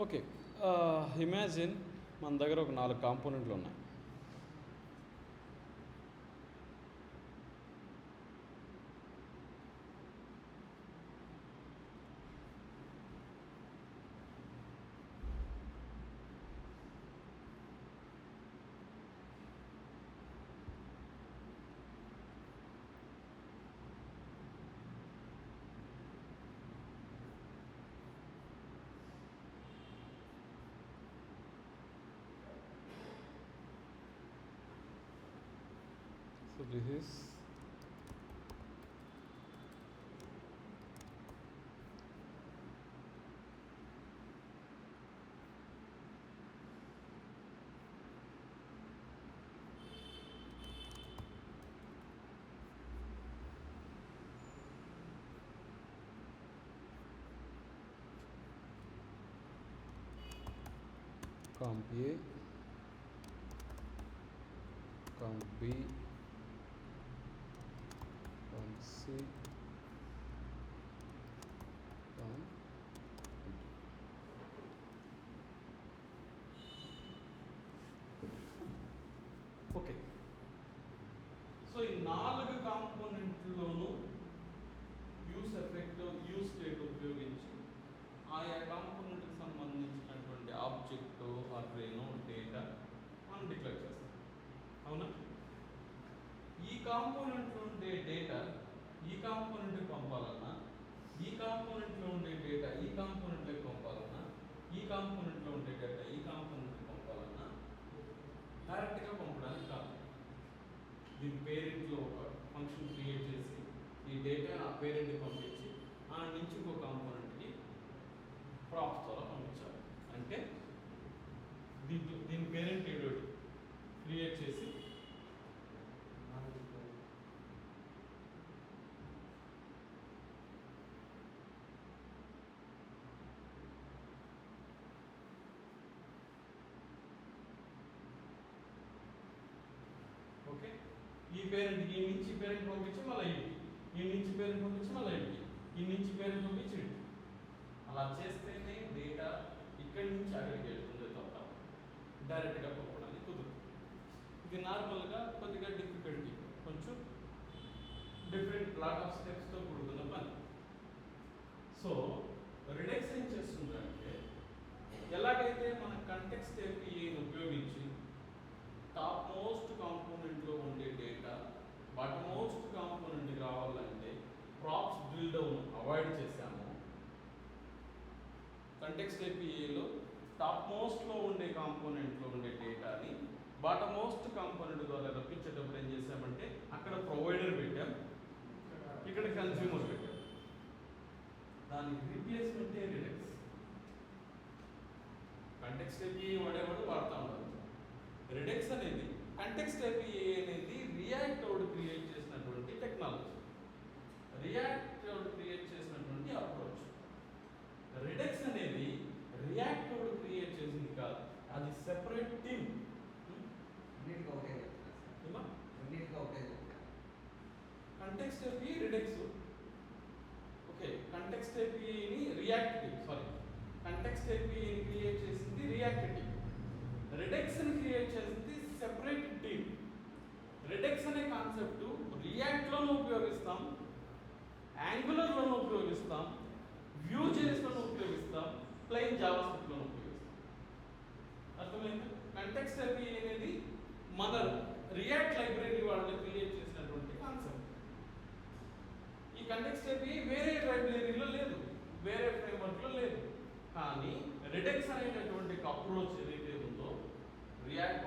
Okay. Imagine మన దగ్గర ఒక 4 కాంపోనెంట్లు ఉన్నాయి. So this is comp A, comp B, comp C, comp D. Okay. So ఈ 4 కాంపోనెంట్లోనూ యూస్ ఎఫెక్ట్ యూస్ స్టేట్ ఉపయోగించి ఆయా కాంపోనెంట్కి సంబంధించినటువంటి ఆబ్జెక్ట్ అర్రేను డేటా మనం డిక్లేర్ చేస్తాం. అవునా? ఈ కాంపోనెంట్లో ఉండే డేటా ఈ కాంపోనెంట్కి పంపాలన్నా, ఈ కాంపోనెంట్లో ఉండే డేటా ఈ కాంపోనెంట్కి పంపాలన్నా, ఈ కాంపోనెంట్లో ఉండే డేటా ఈ కాంపోనెంట్కి పంపాలన్నా డైరెక్ట్గా పంపడానికి కాదు. దీని పేరెంట్లో ఒక ఫంక్షన్ క్రియేట్ చేసి ఈ డేటా ఆ పేరెంట్కి పంపించి ఆ నుంచి ఇంకో కాంపోనెంట్కి ప్రాప్స్ ద్వారా పంపించాలి. అంటే దీని పేరెంట్ ఏడో క్రియేట్ చేసి ఓకే, ఈ పేరెంట్కి ఈ నుంచి పేరెంట్ పంపించి మళ్ళీ ఇంటికి, ఈ నుంచి పేరెంట్ పంపించి మళ్ళీ ఇంటికి, ఈ నుంచి పేరెంట్ పంపించి ఇంటికి. అలా చేస్తేనే డేటా ఇక్కడి నుంచి అక్కడికి వెళ్తుంది తప్ప డైరెక్ట్గా పంపడానికి కుదరదు. ఇది నార్మల్గా కొద్దిగా డిఫికల్టీ, కొంచెం డిఫరెంట్ లాట్ ఆఫ్ స్టెప్స్తో కూడుకున్న పని. సో రిడెక్స్ ఏం చేస్తుందంటే, ఎలాగైతే మన కంటెక్స్ట్ APIని ఉపయోగించి టాప్ మోస్ట్ కాంపోనెంట్లో ఉండే డేటా బాటమ్ మోస్ట్ కాంపోనెంట్కి రావాలంటే ప్రాప్స్ డ్రిల్ డౌన్ అవాయిడ్ చేశాము, కంటెక్స్ట్ APIలో టాప్ మోస్ట్లో ఉండే కాంపోనెంట్లో ఉండే డేటాని బాటమ్ మోస్ట్ కాంపోనెంట్ ద్వారా రప్పించేటప్పుడు ఏం చేసామంటే అక్కడ ప్రొవైడర్ పెట్టాం, ఇక్కడ కన్స్యూమర్ పెట్టాం. దానికి రీప్లేస్మెంటే రిడెక్స్. కంటెక్స్ట్ API వాడేవాడు వాడుతూ ఉంటారు. రిడెక్స్ అనేది కంటెక్స్ట్ API అనేది రియాక్ట్ అవుట్ క్రియేట్ చేసినటువంటి టెక్నాలజీ, రియాక్ట్ అవుట్ క్రియేట్ చేసినటువంటి అప్రోచ్. రిడెక్స్ అనేది రియాక్ట్ అవుట్ క్రియేట్ చేసింది కాదు, అది separate team. Context API Redux. Okay, context APIని రియాక్ట్ టీమ్, సారీ, కంటెక్స్ట్ APIని క్రియేట్ చేసింది రియాక్ట్ టీమ్, రిడెక్స్ని క్రియేట్ చేసింది సెపరేట్ టీమ్. రిడెక్స్ అనే కాన్సెప్ట్ రియాక్ట్లోనూ ఉపయోగిస్తాం, యాంగులర్లోనూ ఉపయోగిస్తాం, Vue.jsలోనూ ఉపయోగిస్తాం, ప్లెయిన్ జావాస్క్రిప్ట్లోనూ ఉపయోగిస్తాం. అర్థమైంది? కంటెక్స్ట్ API అనేది మన రియాక్ట్ లైబ్రరీ వాళ్ళు క్రియేట్ చేసినటువంటి కాన్సెప్ట్. ఈ కంటెక్స్ట్ API వేరే లైబ్రరీలో లేదు, వేరే ఫ్రేమ్వర్క్లో లేదు. కానీ రిడెక్స్ అనేటటువంటి అప్రోచ్ ఏదైతే ఉందో, రియాక్ట్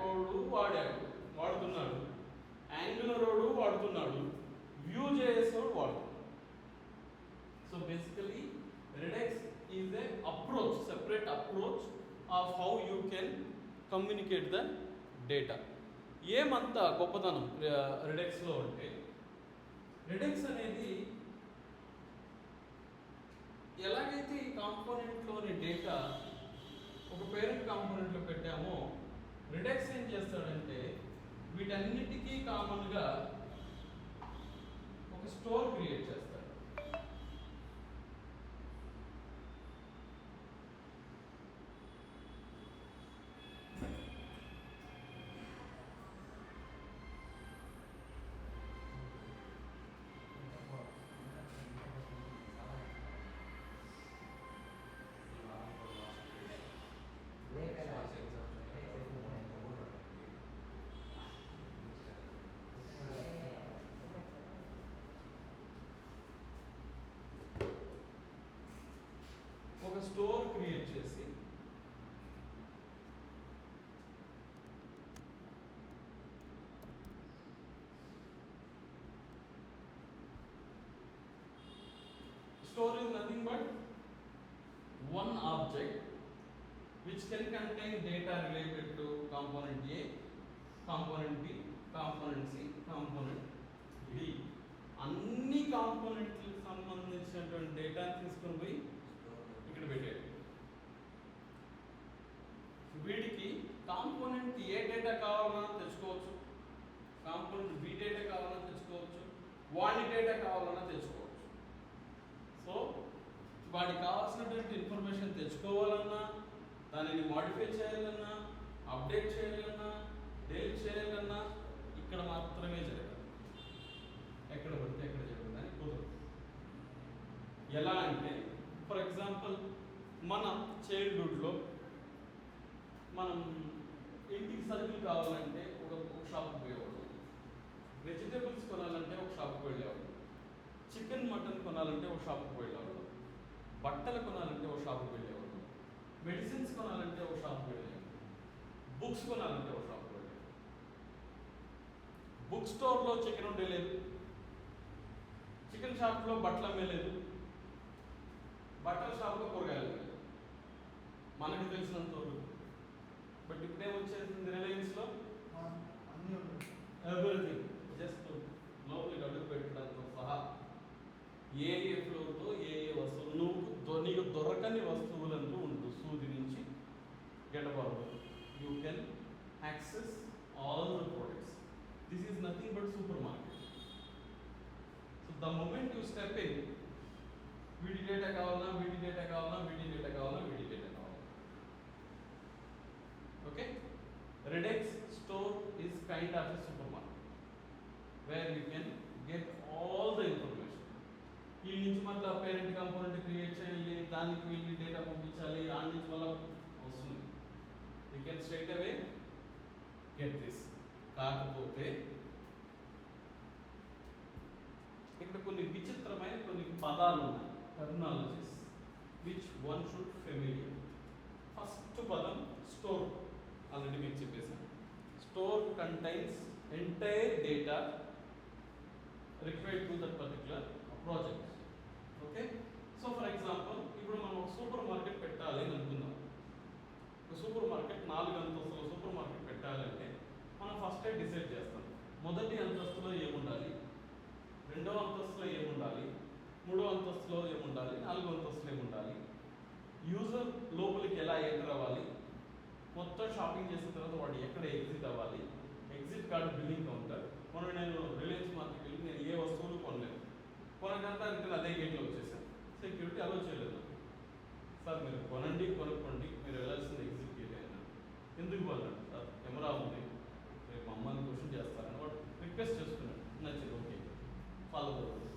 వాడుతున్నాడు, యాంగులర్ వాడుతున్నాడు, Vue.js వాడుతున్నాడు. So basically Redux is a approach, separate approach of how you can communicate the data. ఏమంతా గొప్పతనం రిడెక్స్లో అంటే, రిడెక్స్ అనేది ఎలాగైతే ఈ కాంపోనెంట్లోని డేటా ఒక పేరెంట్ కాంపోనెంట్లో పెట్టామో, రిడెక్స్ ఏం చేస్తాడంటే వీటన్నిటికీ కామన్గా ఒక స్టోర్ క్రియేట్ చేస్తాడు. స్టోర్ క్రియేట్ చేసి store is nothing but one object which can contain data related to component A, component B, component C, component D. అన్ని కాంపోనెంట్లకు సంబంధించినటువంటి డేటాని తీసుకొని పోయి ఇక్కడ పెట్టాడు. వీడికి కాంపోనెంట్ ఏ డేటా కావాలన్నా తెచ్చుకోవచ్చు, కాంపోనెంట్ బి డేటా కావాలన్నా తెచ్చుకోవచ్చు, వాడి డేటా కావాలన్నా తెచ్చుకోవచ్చు. సో వాడికి కావాల్సినటువంటి ఇన్ఫర్మేషన్ తెచ్చుకోవాలన్నా, దానిని మాడిఫై చేయాలన్నా, అప్డేట్ చేయాలన్నా, డెలీట్ చేయాలన్నా ఇక్కడ మాత్రమే జరగాలి. ఎక్కడ పడితే ఎక్కడ జరుగుతుందని కుదరదు. ఎలా అంటే ఫర్ ఎగ్జాంపుల్ మన చైల్డ్హుడ్లో మనం ఇంటికి సరుకులు కావాలంటే ఒక షాప్కి పోయేవాడు, వెజిటేబుల్స్ కొనాలంటే ఒక షాప్కి వెళ్ళేవాడు, చికెన్ మటన్ కొనాలంటే ఒక షాప్కి వెళ్ళేవాడు, బట్టలు కొనాలంటే ఒక షాప్కి వెళ్ళేవాడు, మెడిసిన్స్ కొనాలంటే ఒక షాప్కి వెళ్ళేవాడు, బుక్స్ కొనాలంటే ఒక షాప్కి వెళ్ళేవాడు. బుక్ స్టోర్లో చికెన్ ఉండేలేదు, చికెన్ షాప్లో బట్టలు అమ్మేలేదు, బట్టల షాప్లో కూరగాయలు లేదు, మనకు తెలిసినంత వరకు. బట్ ఇప్పుడే వచ్చేసింది రిలయన్స్లో ఎవ్రీథింగ్ జస్ట్ లోపలికి అడుగు పెట్టడంతో సహా ఏ ఏ ఫ్లోర్తో ఏ ఏ వస్తువులు నీకు దొరకని వస్తువులంటూ ఉంటుంది. సూది నుంచి గెటబారు you can access all the products. This is nothing but super market. So the moment you step in, వీడి డేటా కావాలన్నా, వీడి డేటా కావాలన్నా, వీడి డేటా కావాలన్నా, వీడి డేటా కావాలన్నా. Okay, Redex store is kind of a supermarket where you can get all the information. ఈ నుంచి మళ్ళీ పేరెంట్ కాంపోనెంట్ క్రియేట్ చేయాలి, దానికి వెళ్ళి డేటా పంపించాలి, ఆ నుంచి మళ్ళీ వస్తుంది. You can straight away get this. కాకపోతే ఇక్కడ కొన్ని విచిత్రమైన కొన్ని పదాలు ఉన్నాయి, terminologies which one should familiar. First పదం స్టోర్. ఆల్రెడీ మీకు చెప్పేసాను. Store contains entire data required to that particular project. Okay, so for example ఇప్పుడు మనం ఒక సూపర్ మార్కెట్ పెట్టాలి అని అనుకుందాం. ఒక సూపర్ మార్కెట్ 4 అంతస్తుల సూపర్ మార్కెట్ పెట్టాలంటే మనం ఫస్టే డిసైడ్ చేస్తాం, మొదటి అంతస్తులో ఏముండాలి, రెండవ అంతస్తులో ఏముండాలి, మూడో అంతస్తులో ఏముండాలి, 4వ అంతస్తులో ఏముండాలి, యూజర్ లోపలికి ఎలా ఎంటర్ అవ్వాలి, మొత్తం షాపింగ్ చేసిన తర్వాత వాడు ఎక్కడ ఎగ్జిట్ అవ్వాలి, ఎగ్జిట్ కార్డు బిల్లింగ్ కౌంటర్. మొన్న నేను రిలయన్స్ మార్కెట్కి వెళ్ళి నేను ఏ వస్తువులు కొనలేదు, కొనకంతా రిటర్న్ అదే గేట్లో వచ్చేసాను. సెక్యూరిటీ అలో చేయలేదు. సార్ మీరు కొనుక్కోండి, మీరు వెళ్ళాల్సింది ఎగ్జిట్ గేట్ అయినా. ఎందుకు వెళ్ళండి సార్, కెమెరా ఉంది, రేపు మమ్మల్ని క్వశ్చన్ చేస్తారని వాడు రిక్వెస్ట్ చేసుకున్నాడు. నచ్చింది, ఓకే ఫాలో అవుతుంది.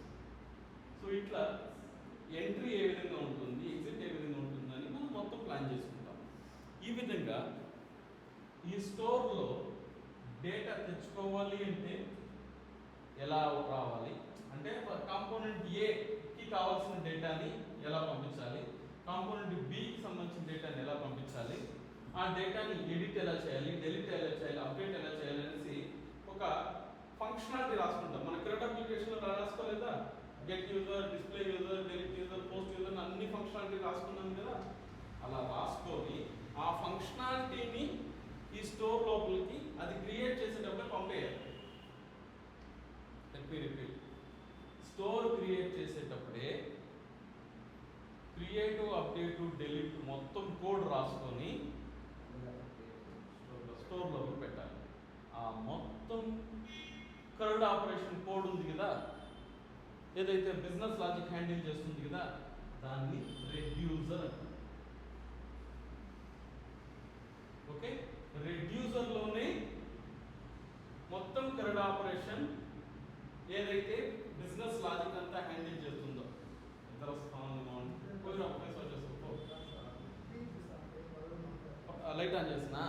సో ఇట్లా ఎంట్రీ ఏ విధంగా ఉంటుంది, ఎగ్జిట్ ఏ విధంగా ఉంటుందని మనం మొత్తం ప్లాన్ చేసుకుంటాం. ఈ విధంగా ఈ స్టోర్లో డేటా తెచ్చుకోవాలి అంటే ఎలా రావాలి అంటే కాంపోనెంట్ ఏకి కావాల్సిన డేటాని ఎలా పంపించాలి, కాంపోనెంట్ బికి సంబంధించిన డేటాని ఎలా పంపించాలి, ఆ డేటాని ఎడిట్ ఎలా చేయాలి, డెలీట్ ఎలా చేయాలి, అప్డేట్ ఎలా చేయాలి అనేసి ఒక ఫంక్షనాలిటీ రాసుకుంటాం. మన క్రెడిట్ అప్లికేషన్లో రాసుకోలేదా, get user, display user, delete user, post user అన్ని ఫంక్షనాలిటీ రాసుకున్నాం కదా. అలా రాసుకొని ఆ ఫంక్షనాలిటీని ఈ స్టోర్ లోపలికి అది క్రియేట్ చేసేటప్పుడే పంపేయాలి. రిపీట్, స్టోర్ క్రియేట్ చేసేటప్పుడే క్రియేట్, అప్డేట్, డెలీట్ మొత్తం కోడ్ రాసుకొని స్టోర్ లోపల పెట్టాలి. ఆ మొత్తం కర్డ్ ఆపరేషన్ కోడ్ ఉంది కదా, ఏదైతే బిజినెస్ లాజిక్ హ్యాండిల్ చేస్తుంది కదా, దాన్ని రెడ్యూసర్ అంటారు. ఓకే, రెడ్యూసర్లోనే మొత్తం కర్డ్ ఆపరేషన్ ఏదైతే బిజినెస్ లాజిక్ అంతా హ్యాండిల్ చేస్తుందో. ఇతర లైట్ ఆన్ చేసినా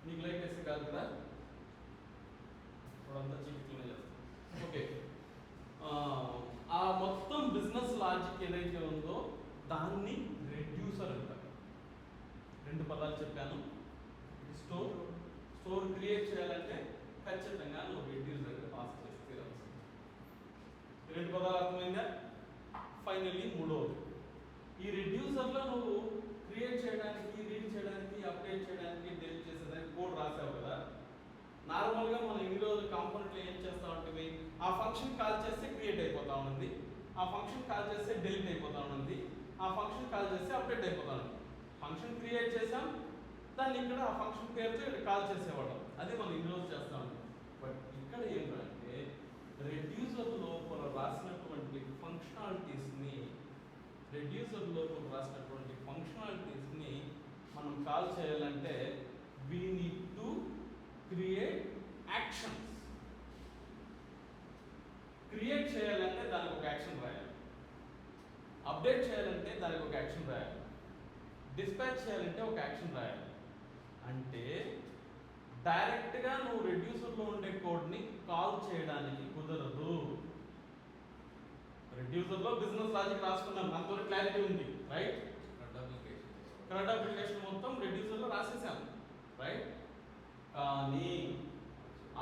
నీకు లైట్ వేస్తే కాదు కదా, అంతా చీకట్లోనే చేస్తాను. ఓకే, లాజిక్ ఏదైతే ఉందో దాన్ని రెడ్యూసర్ అంటారు. రెండు పదాలు చెప్పాను. స్టోర్ క్రియేట్ చేయాలంటే ఖచ్చితంగా నువ్వు రెడ్యూసర్ పాస్ చేసి తీరాల్సింది. రెండు పదాలు అర్థమైందా? ఫైనల్లీ మూడవది, ఈ రెడ్యూసర్లో నువ్వు క్రియేట్ చేయడానికి, రీడ్ చేయడానికి, అప్డేట్ చేయడానికి, డెలీట్ చేసేదానికి కోడ్ రాసావు కదా. నార్మల్గా మనం ఇన్ని రోజులు కాంపోనెంట్లో ఏం చేస్తా ఉంటుంది, ఆ ఫంక్షన్ కాల్ చేస్తే క్రియేట్ అయిపోతా ఉంది, ఆ ఫంక్షన్ కాల్ చేస్తే డెలీట్ అయిపోతా ఉంది, ఆ ఫంక్షన్ కాల్ చేస్తే అప్డేట్ అయిపోతా ఉంది. ఫంక్షన్ క్రియేట్ చేసాం, దాన్ని ఇక్కడ ఆ ఫంక్షన్ పేరుతో ఇక్కడ కాల్ చేసేవాళ్ళం. అదే మనం ఇన్ని రోజులు చేస్తా ఉన్నాం. బట్ ఇక్కడ ఏంటంటే రెడ్యూసర్ లోపల రాసినటువంటి ఫంక్షనాలిటీస్ని మనం కాల్ చేయాలంటే we need to create actions. Create చేయాలంటే దానికి ఒక యాక్షన్ రాయాలి, అప్డేట్ చేయాలంటే దానికి ఒక యాక్షన్ రాయాలి, డిస్పాచ్ చేయాలంటే ఒక యాక్షన్ రాయాలి. అంటే డైరెక్ట్గా నువ్వు రెడ్యూసర్లో ఉండే కోడ్ని కాల్ చేయడానికి కుదరదు. రెడ్యూసర్లో బిజినెస్ లాజిక్ రాసుకున్నాం, అంతవరకు క్లారిటీ ఉంది, రైట్? కరెంట్ అప్లికేషన్ మొత్తం రెడ్యూసర్లో రాసేసాం, రైట్? కానీ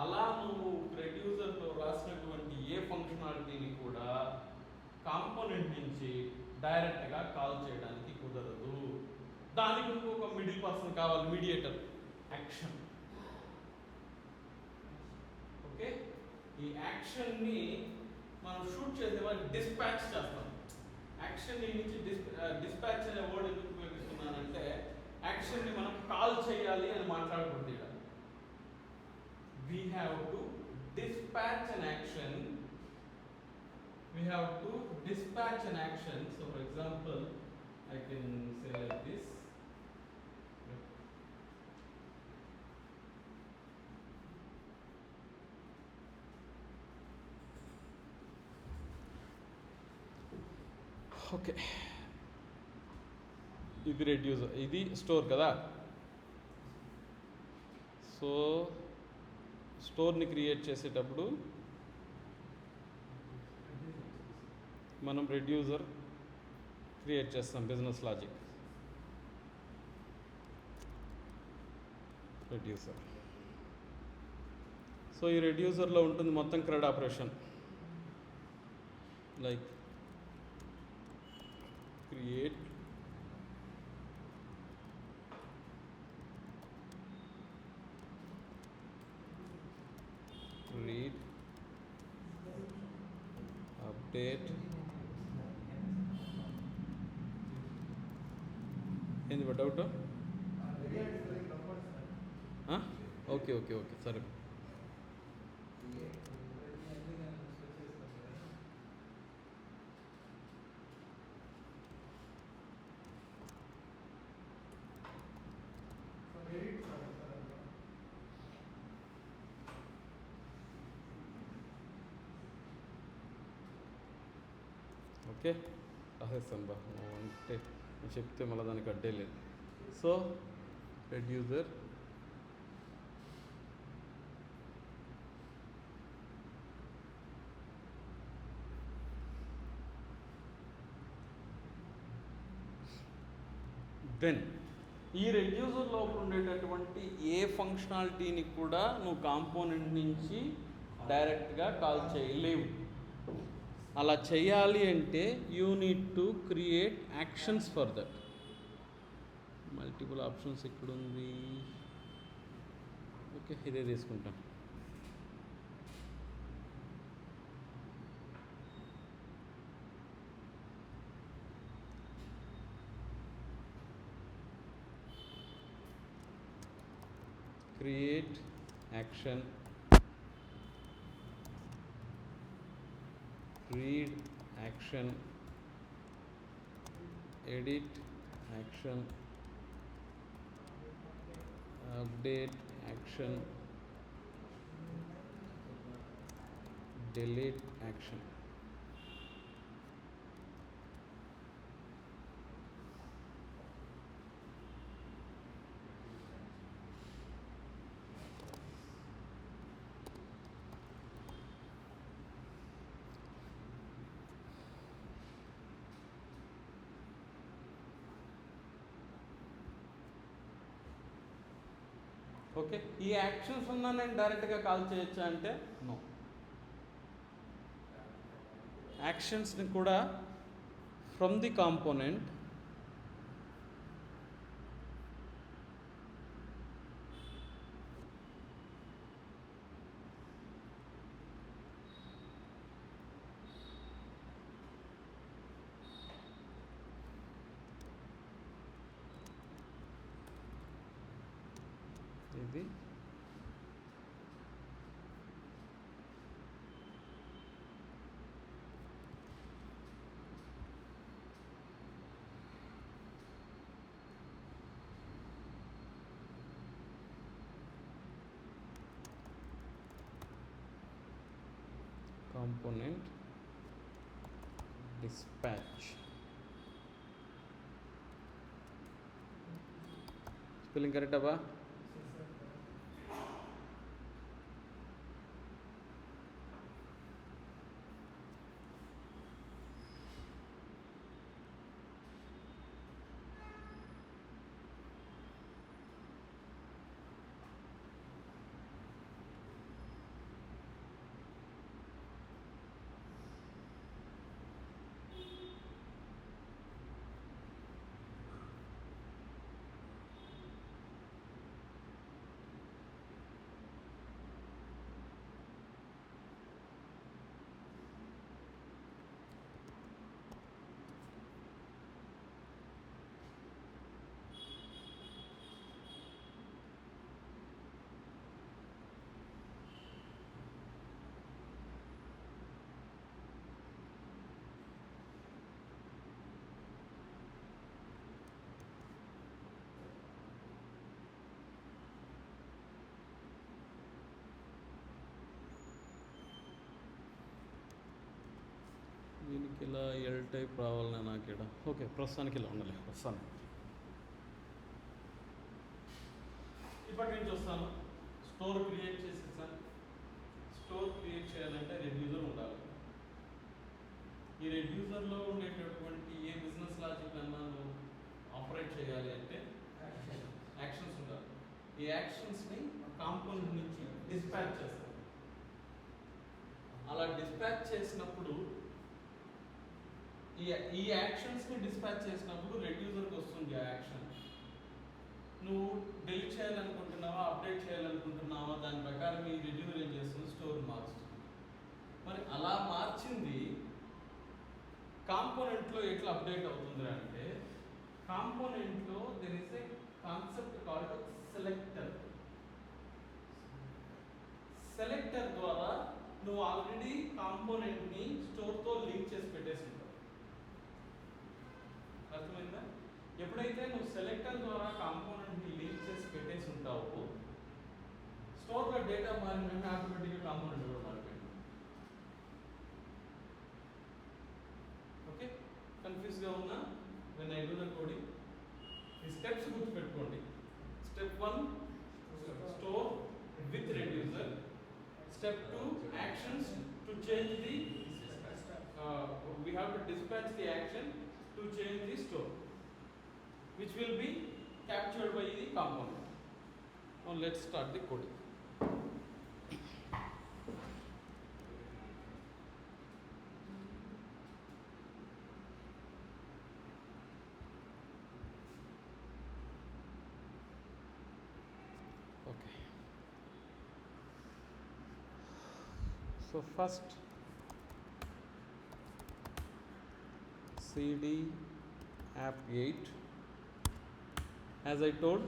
అలా నువ్వు రెడ్యూసర్లో రాసినటువంటి ఏ ఫంక్షనాలిటీని కూడా కాంపోనెంట్ నుంచి డైరెక్ట్గా కాల్ చేయడానికి కుదరదు. దానికి ఇంకొక మిడిల్ పర్సన్ కావాలి, మీడియేటర్, యాక్షన్. ఓకే, ఈ యాక్షన్ని మనం షూట్ చేసేవాళ్ళు డిస్పాచ్ చేస్తాం. యాక్షన్ నుంచి డిస్పాచ్ అనే వర్డ్ ఎందుకు ఉపయోగిస్తున్నానంటే యాక్షన్ని మనం కాల్ చేయాలి అని మాట్లాడుకుంటే we have to dispatch an action. So for example, I can say like this. Okay, ఇది రెడ్యూసర్, ఇది స్టోర్ కదా. సో స్టోర్ని క్రియేట్ చేసేటప్పుడు మనం రెడ్యూసర్ క్రియేట్ చేస్తాం, బిజినెస్ లాజిక్ రెడ్యూసర్. సో ఈ రెడ్యూసర్లో ఉంటుంది మొత్తం cred operation, like create, read, update. ఏంది డౌట్? ఓకే ఓకే ఓకే సరే. ఓకే, రాసేస్తాను బా, అంటే చెప్తే మళ్ళీ దానికి అడ్డే లేదు. సో రెడ్యూసర్ దెన్ ఈ రెడ్యూసర్ లోపల ఉండేటటువంటి ఏ ఫంక్షనాలిటీని కూడా నువ్వు కాంపోనెంట్ నుంచి డైరెక్ట్గా కాల్ చేయలేవు. అలా చేయాలి అంటే you need to create actions for that. Multiple options ఎక్కడుంది? ఓకే, ఇదే తీసుకుంటాం. Create action, read action, edit action, update action, delete action. Okay, ఈ యాక్షన్స్ ఉన్నా నేను డైరెక్ట్గా కాల్ చేయొచ్చా అంటే నో. యాక్షన్స్ని కూడా ఫ్రమ్ ది కాంపోనెంట్ ఇది కాంపోనెంట్ డిస్పాచ్. స్పెల్లింగ్ కరెక్ట్ అబ్బా? దీనికి ఇలా ఎల్ టైప్ రావాలన్నా నాకు ఇక్కడ. ఓకే, ప్రస్తుతానికి ఇలా ఉండాలి. వస్తాను, ఇప్పటి నుంచి వస్తాను. స్టోర్ క్రియేట్ చేసేసాను. స్టోర్ క్రియేట్ చేయాలంటే రెడ్యూసర్ ఉండాలి. ఈ రెడ్యూసర్లో ఉండేటటువంటి ఏ బిజినెస్ లాజిక్ అన్నా నువ్వు ఆపరేట్ చేయాలి అంటే యాక్షన్స్ ఉండాలి. ఈ యాక్షన్స్ని కాంపోనెంట్ నుంచి డిస్పాచ్ చేస్తాను. అలా డిస్పాచ్ చేసినప్పుడు ఈ యాక్షన్స్ని డిస్పాచ్ చేసినప్పుడు రెడ్యూసర్కి వస్తుంది ఆ యాక్షన్. నువ్వు డిలీట్ చేయాలనుకుంటున్నావా, అప్డేట్ చేయాలనుకుంటున్నావా, దాని ప్రకారం ఈ రెడ్యూసర్ ఏం చేస్తుంది, స్టోర్ మార్చుతుంది. మరి అలా మార్చింది కాంపోనెంట్లో ఎట్లా అప్డేట్ అవుతుంది అంటే, కాంపోనెంట్లో there is a concept called selector. Selector ద్వారా నువ్వు ఆల్రెడీ కాంపోనెంట్ని స్టోర్తో లింక్ చేసి పెట్టేసి ఉంటావు. అర్థమైందా? ఎప్పుడైతే నువ్వు సెలెక్టర్ ద్వారా కాంపోనెంట్ని లింక్ చేసి పెట్టేసి ఉంటావో, స్టోర్లో డేటా మారిన వెంటనే ఆటోమేటిక్గా కాంపోనెంట్ కూడా మారిపోయింది. ఓకే, కన్ఫ్యూజ్గా ఉన్నా when I do the coding ఈ స్టెప్స్ గుర్తుపెట్టుకోండి. Step 1 store with reducer. Step 2 actions to change the we have to dispatch the action to change the store, which will be captured by the component. Now let's start the coding. Okay. So first cd app 8. As I told,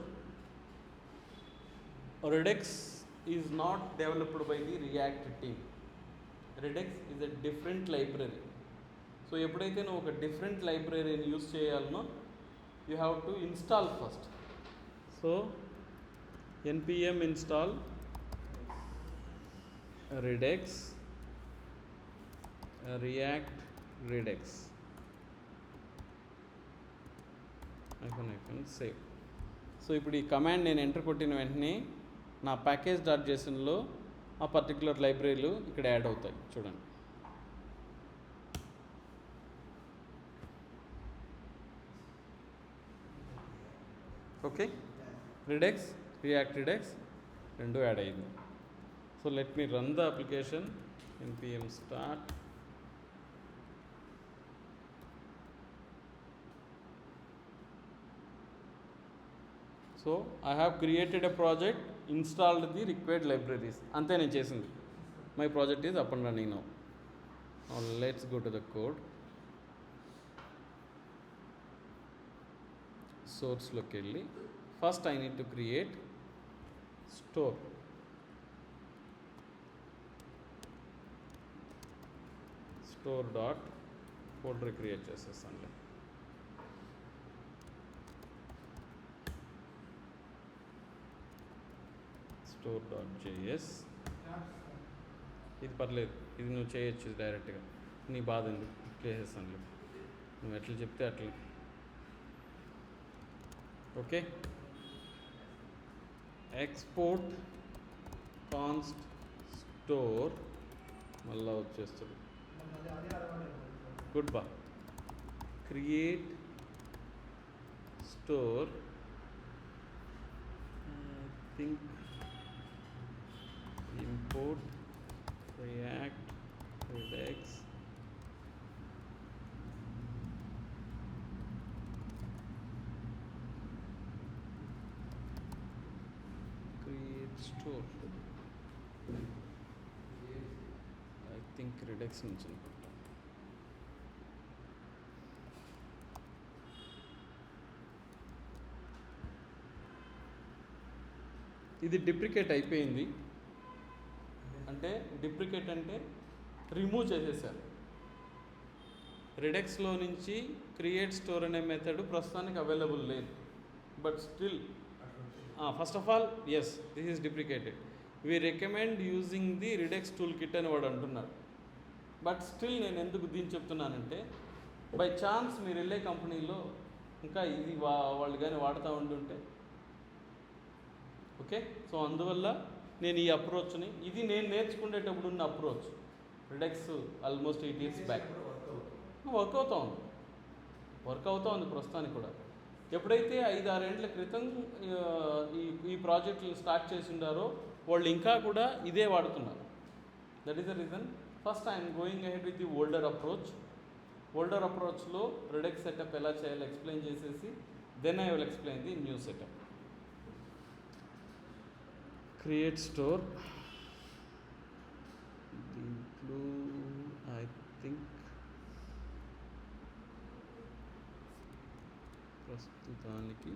Redux is not developed by the React team. Redux is a different library. So ఎప్పుడైతే నువ్వు ఒక different లైబ్రరీని use చేయాలనో you have to install first. So npm install Redux React Redux save. So ఇప్పుడు ఈ command నేను enter కొట్టిన వెంటనే నా package.jsonలో ఆ పర్టికులర్ లైబ్రరీలు ఇక్కడ యాడ్ అవుతాయి. చూడండి, ఓకే. Redux, React Redux, రెండు యాడ్ అయింది. So let me run the application npm start. So I have created a project, installed the required libraries. అంతే నేను చేసింది. My project is up and running now. Let's go to the code. సోర్స్లోకి వెళ్ళి first I need to create store. Store dot folder create చేసేస్తానులే. store.js. ఇది పర్లేదు, ఇది నువ్వు చేయొచ్చు డైరెక్ట్గా, నీ బాధ ఎందుకు, చేసేస్తాను. నువ్వు ఎట్లా చెప్తే అట్లా. ఓకే, ఎక్స్పోర్ట్ కాన్స్ట్ స్టోర్ మళ్ళా వచ్చేస్తుంది. గుడ్ బా. Create store, think import react redux create store. I think redux నుంచి అనుకుంటా. ఇది డిప్రికేట్ అయిపోయింది. అంటే డిప్రికేట్ అంటే రిమూవ్ చేసేసారు. రెడెక్స్లో నుంచి క్రియేట్ స్టోర్ అనే మెథడ్ ప్రస్తుతానికి అవైలబుల్ లేదు. But still first of all yes, this is deprecated. We recommend using the Redux toolkit అని వాడు అంటున్నాడు. బట్ స్టిల్ నేను ఎందుకు దీన్ని చెప్తున్నానంటే, బై ఛాన్స్ మీరు వెళ్ళే కంపెనీలో ఇంకా ఇది వాళ్ళు కానీ వాడుతూ ఉంటుంటే, ఓకే. సో అందువల్ల నేను ఈ అప్రోచ్ని, ఇది నేను నేర్చుకునేటప్పుడు ఉన్న approach, Redux almost 8 years back work అవుతూ ఉంది ప్రస్తుతానికి కూడా. ఎప్పుడైతే 5-6 ఏళ్ల క్రితం ఈ ప్రాజెక్టులు స్టార్ట్ చేసి ఉండారో వాళ్ళు ఇంకా కూడా ఇదే వాడుతున్నారు. That is the reason first I'm going ahead with the older approach. Older అప్రోచ్లో రిడెక్స్ సెటప్ ఎలా చేయాలో ఎక్స్ప్లెయిన్ చేసేసి then I will explain the new setup. Create store, దీంట్లో ఐ థింక్ ప్రస్తుతానికి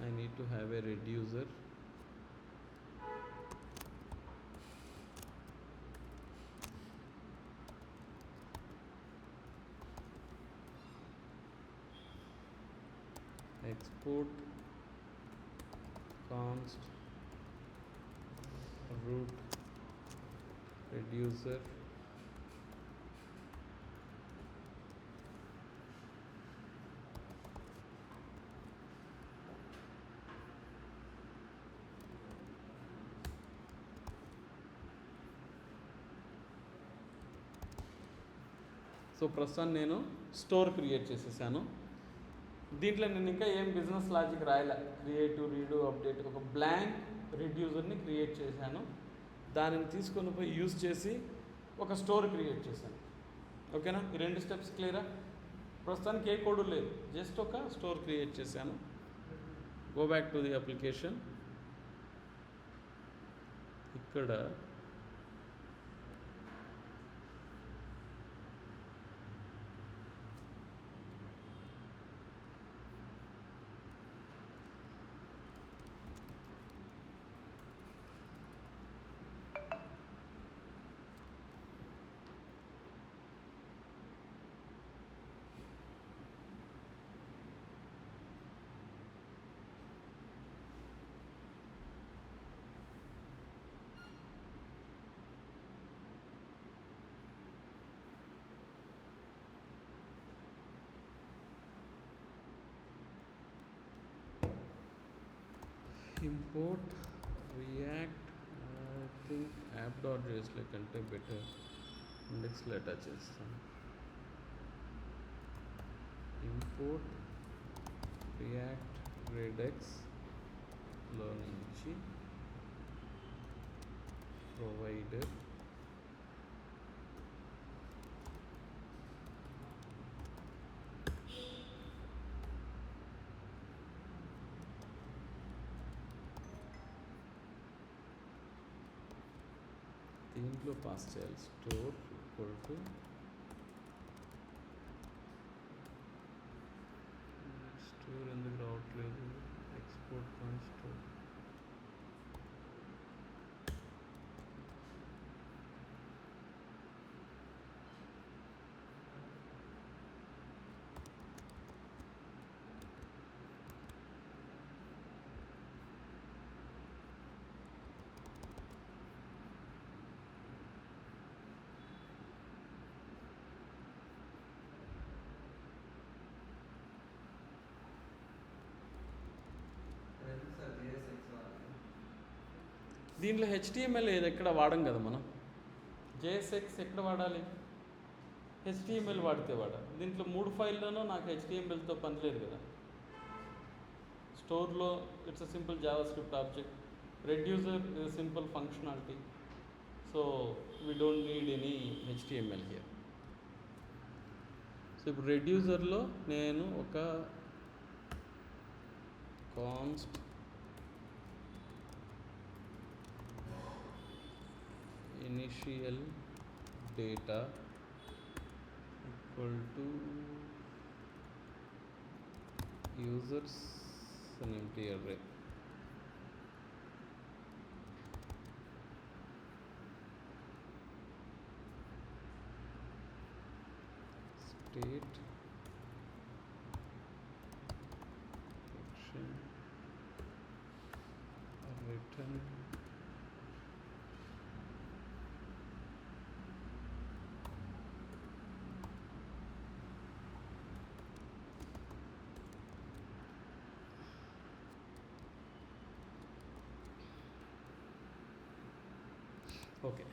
I need to have a reducer. Export const root reducer so ప్రస్తుతం నేను store create చేసేసాను. దీంట్లో నేను ఇంకా ఏం బిజినెస్ లాజిక్ రాయలే. క్రియేటివ్, రీడు, అప్డేట్, ఒక బ్లాంక్ రిడ్యూసర్ని క్రియేట్ చేశాను. దానిని తీసుకొని పోయి యూజ్ చేసి ఒక స్టోర్ క్రియేట్ చేశాను. ఓకేనా, ఈ 2 స్టెప్స్ క్లియరా? ప్రస్తుతానికి ఏ కోడ్ లేదు, జస్ట్ ఒక స్టోర్ క్రియేట్ చేశాను. Go back to the application. ఇక్కడ import react, I think app.js కంటే బెటర్ ఇండెక్స్లో అటాచ్ చేస్తాను. ఇంపోర్ట్ రియాక్ట్ రెడెక్స్ లో నుంచి ప్రొవైడర్ దీంట్లో పాస్ చేయాలి. స్టోర్ ఈక్వల్ టు స్టోర్ ఎందుకు రావట్లేదు, ఎక్స్పోర్ట్ ఫ్రమ్ స్టోర్. దీంట్లో HTML ఏది ఎక్కడ వాడం కదా మనం. JSX ఎక్కడ వాడాలి, HTML వాడితే వాడాలి. దీంట్లో 3 ఫైల్లోనూ నాకు HTMLతో పని లేదు కదా. స్టోర్లో it's a simple Java script object, reducer is simple functionality, so we don't need any HTML here. So ఇప్పుడు రెడ్యూసర్లో నేను ఒక const initial data equal to users an empty array. State action return okay.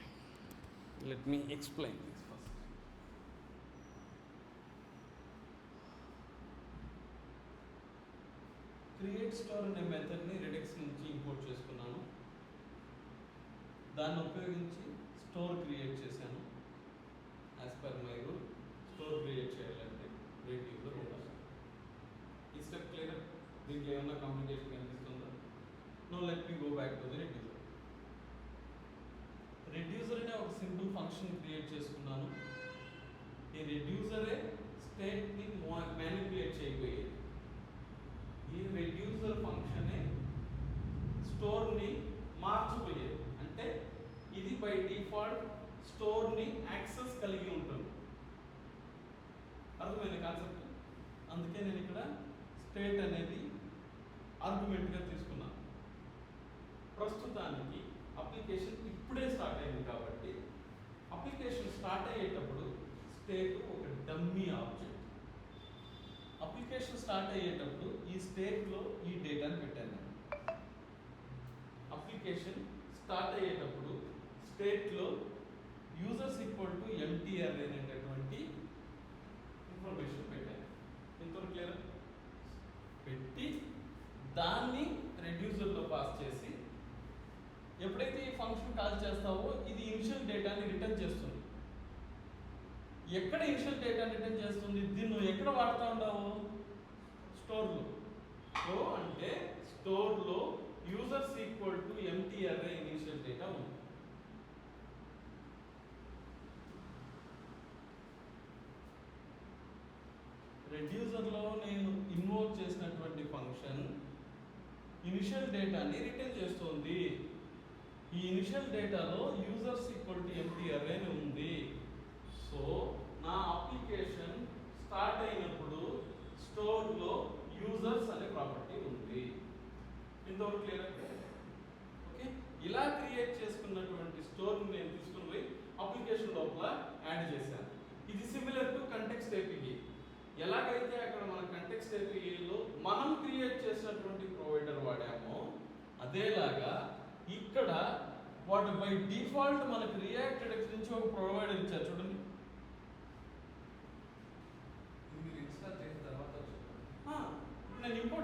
Let me explain this first. Create store అనే మెథడ్ని Redux నుంచి import చేసుకున్నాను. దాన్ని ఉపయోగించి store create చేశాను. As per my rule store create చేయాలంటే రెడ్యూసర్ ఉండాలి. ఈ స్టెప్ క్లియర్? దీంట్లో ఏమన్నా కాంప్లికేషన్ కనిపిస్తుందా? No, let me go back to the reducer. Reducer అనే ఒక సింపుల్ ఫంక్షన్ క్రియేట్ చేసుకున్నాను. ఈ రెడ్యూసరే స్టేట్ని మ్యానిపులేట్ చేయబోయేది. ఈ రెడ్యూసర్ ఫంక్షనే స్టోర్ని మార్చిపోయేది. అంటే ఇది బై డిఫాల్ట్ స్టోర్ని యాక్సెస్ కలిగి ఉంటుంది. అర్థమైన కాన్సెప్ట్? అందుకే నేను ఇక్కడ స్టేట్ అనేది ఆర్గ్యుమెంట్గా తీసుకున్నాను. ప్రస్తుతానికి అప్లికేషన్ ఇప్పుడే స్టార్ట్ అయింది కాబట్టి అప్లికేషన్ స్టార్ట్ అయ్యేటప్పుడు స్టేట్ ఒక డమ్మీ ఆబ్జెక్ట్. అప్లికేషన్ స్టార్ట్ అయ్యేటప్పుడు ఈ స్టేట్లో ఈ డేటాను పెట్టాను. అప్లికేషన్ స్టార్ట్ అయ్యేటప్పుడు స్టేట్లో users equal to empty array అనేటటువంటి ఇన్ఫర్మేషన్ పెట్టాను. ఇంతవరకు క్లియర్? పెట్టి దాన్ని రెడ్యూసర్లో పాస్ చేసి ఎప్పుడైతే ఈ ఫంక్షన్ కాల్ చేస్తావో ఇది ఇనిషియల్ డేటాని రిటర్న్ చేస్తుంది. ఎక్కడ ఇనిషియల్ డేటాని రిటర్న్ చేస్తుంది? దీన్ని నువ్వు ఎక్కడ వాడుతూ ఉండవు? స్టోర్లో. సో అంటే స్టోర్లో users equal to empty array initial data ఉంది. రెడ్యూసర్లో నేను ఇన్వోక్ చేసినటువంటి ఫంక్షన్ ఇనిషియల్ డేటాని రిటర్న్ చేస్తుంది. ఈ ఇనిషియల్ డేటాలో users equal to empty array ఉంది. సో నా అప్లికేషన్ స్టార్ట్ అయినప్పుడు స్టోర్లో యూజర్స్ అనే ప్రాపర్టీ ఉంది. ఇంతవరకు క్లియర్? ఓకే, ఇలా క్రియేట్ చేసుకున్నటువంటి స్టోర్ని నేను తీసుకుని పోయి అప్లికేషన్ లోపల యాడ్ చేశాను. ఇది సిమిలర్ టు కంటెక్స్ట్ ఏపీఐ. ఎలాగైతే అక్కడ మన కంటెక్స్ట్ ఏపీఐలో మనం క్రియేట్ చేసినటువంటి ప్రొవైడర్ వాడామో అదేలాగా ఇక్కడ వాటి బై డిఫాల్ట్ మనకు రియాక్ట్ రెడెక్స్ నుంచి ఒక ప్రొవైడర్ ఇచ్చారు. చూడండి, మీరు ఇన్స్టాల్ చేసిన తర్వాత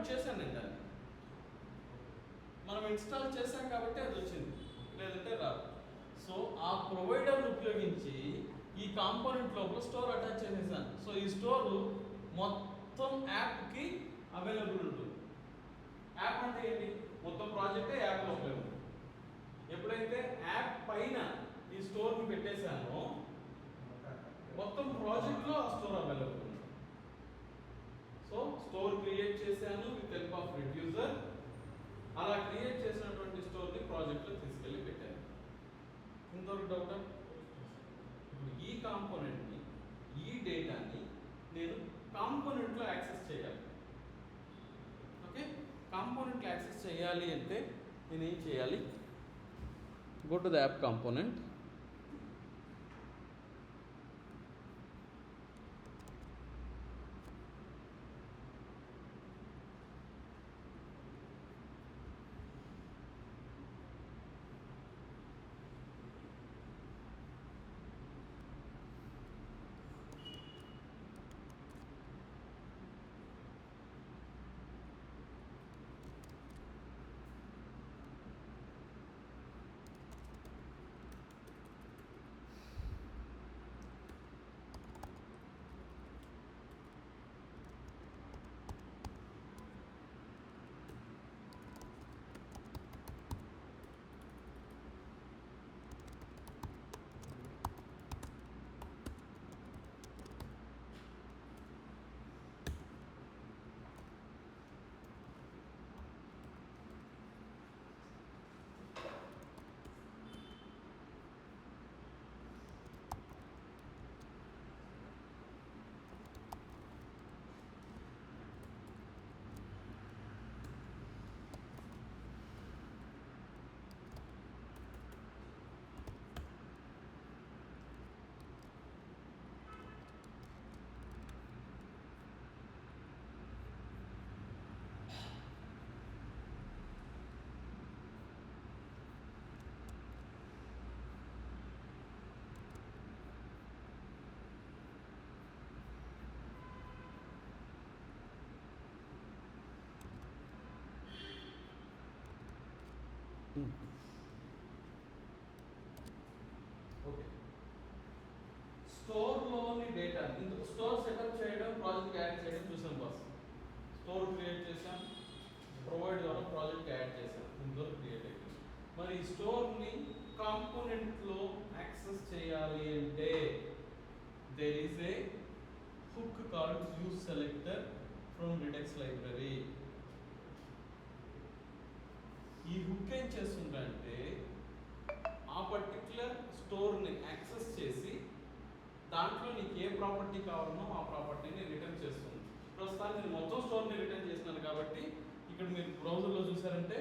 చేశాను నేను దాన్ని, మనం ఇన్స్టాల్ చేశాం కాబట్టి అది వచ్చింది, లేదంటే రాదు. సో ఆ ప్రొవైడర్ని ఉపయోగించి ఈ కాంపోనెంట్ లోపల స్టోర్ అటాచ్ చేసేసాను. సో ఈ స్టోర్ మొత్తం యాప్కి అవైలబుల్ ఉంటుంది. యాప్ అంటే ఏంటి? మొత్తం ప్రాజెక్టే యాప్ లోపలే ఉంది. ఎప్పుడైతే యాప్ పైన ఈ స్టోర్ని పెట్టేశానో మొత్తం ప్రాజెక్ట్లో ఆ స్టోర్ అవైలబుల్ ఉంది. సో స్టోర్ క్రియేట్ చేశాను విత్ హెల్ప్ ఆఫ్ రెడ్యూసర్. అలా క్రియేట్ చేసినటువంటి స్టోర్ని ప్రాజెక్ట్లో తీసుకెళ్ళి పెట్టాను. ఇంతవరకు డౌటా? ఇప్పుడు ఈ కాంపోనెంట్ని, ఈ డేటాని నేను కాంపోనెంట్లో యాక్సెస్ చేయాలి. ఓకే, కాంపోనెంట్లో యాక్సెస్ చేయాలి అంటే నేను ఏం చేయాలి? Go to the app component. Okay, స్టోర్లోని డేటా ఇందుకు స్టోర్ సెటప్ చేయడం, ప్రాజెక్ట్ యాడ్ చేయడం చూసాం బాస్. స్టోర్ క్రియేట్ చేసాం, ప్రొవైడ్ ద్వారా ప్రాజెక్ట్ యాడ్ చేసాం, ఇందులో క్రియేట్ అయిపోయింది. మరి ఈ స్టోర్ని కాంపోనెంట్లో యాక్సెస్ చేయాలి అంటే there is a hook called use selector from Redux library. ఈ హుక్ ఏం చేస్తుందంటే ఆ పర్టిక్యులర్ స్టోర్ని యాక్సెస్ చేసి దాంట్లో నీకు ఏ ప్రాపర్టీ కావాలనో ఆ ప్రాపర్టీని రిటర్న్ చేస్తుంది. ప్రస్తుతానికి నేను మొత్తం స్టోర్ని రిటర్న్ చేసినాను కాబట్టి ఇక్కడ మీరు బ్రౌజర్లో చూసారంటే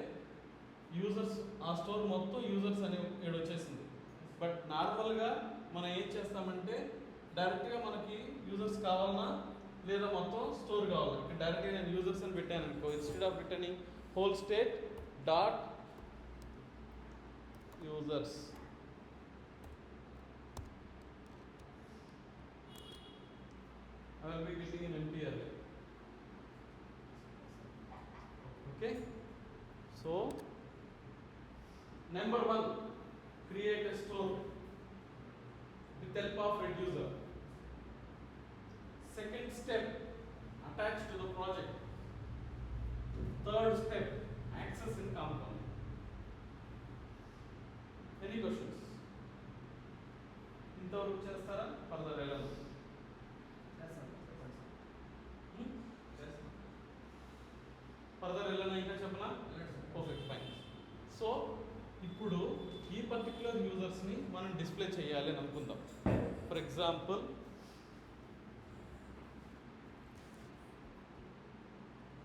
యూజర్స్, ఆ స్టోర్ మొత్తం యూజర్స్ అనే ఇక్కడ వచ్చేసింది. బట్ నార్మల్గా మనం ఏం చేస్తామంటే డైరెక్ట్గా మనకి యూజర్స్ కావాలన్నా లేదా మొత్తం స్టోర్ కావాలి, ఇక్కడ డైరెక్ట్గా నేను యూజర్స్ అని పెట్టాను అనుకో, instead of returning whole state dot users I will be getting an empty array. Okay, so number 1, create a store with help of reducer. Second step, attach to the project. Third step, access in component. Any questions? ఇంతవరకు చేస్తారా? Further వెళ్ళాలి. Further వెళ్ళాలి ఇంకా చెప్పనా? Perfect, fine. So ఇప్పుడు ఈ particular యూజర్స్ని మనం display చేయాలి అని అనుకుందాం. ఫర్ ఎగ్జాంపుల్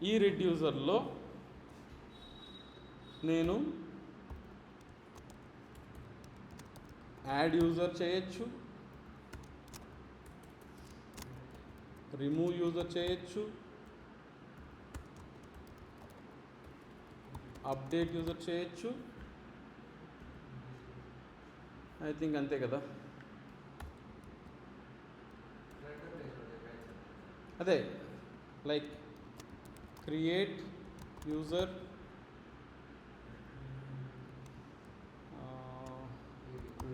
ఈ రెడ్యూసర్లో నేను యాడ్ యూజర్ చేయొచ్చు, రిమూవ్ యూజర్ చేయొచ్చు, అప్డేట్ యూజర్ చేయొచ్చు. ఐ థింక్ అంతే కదా. అదే like create user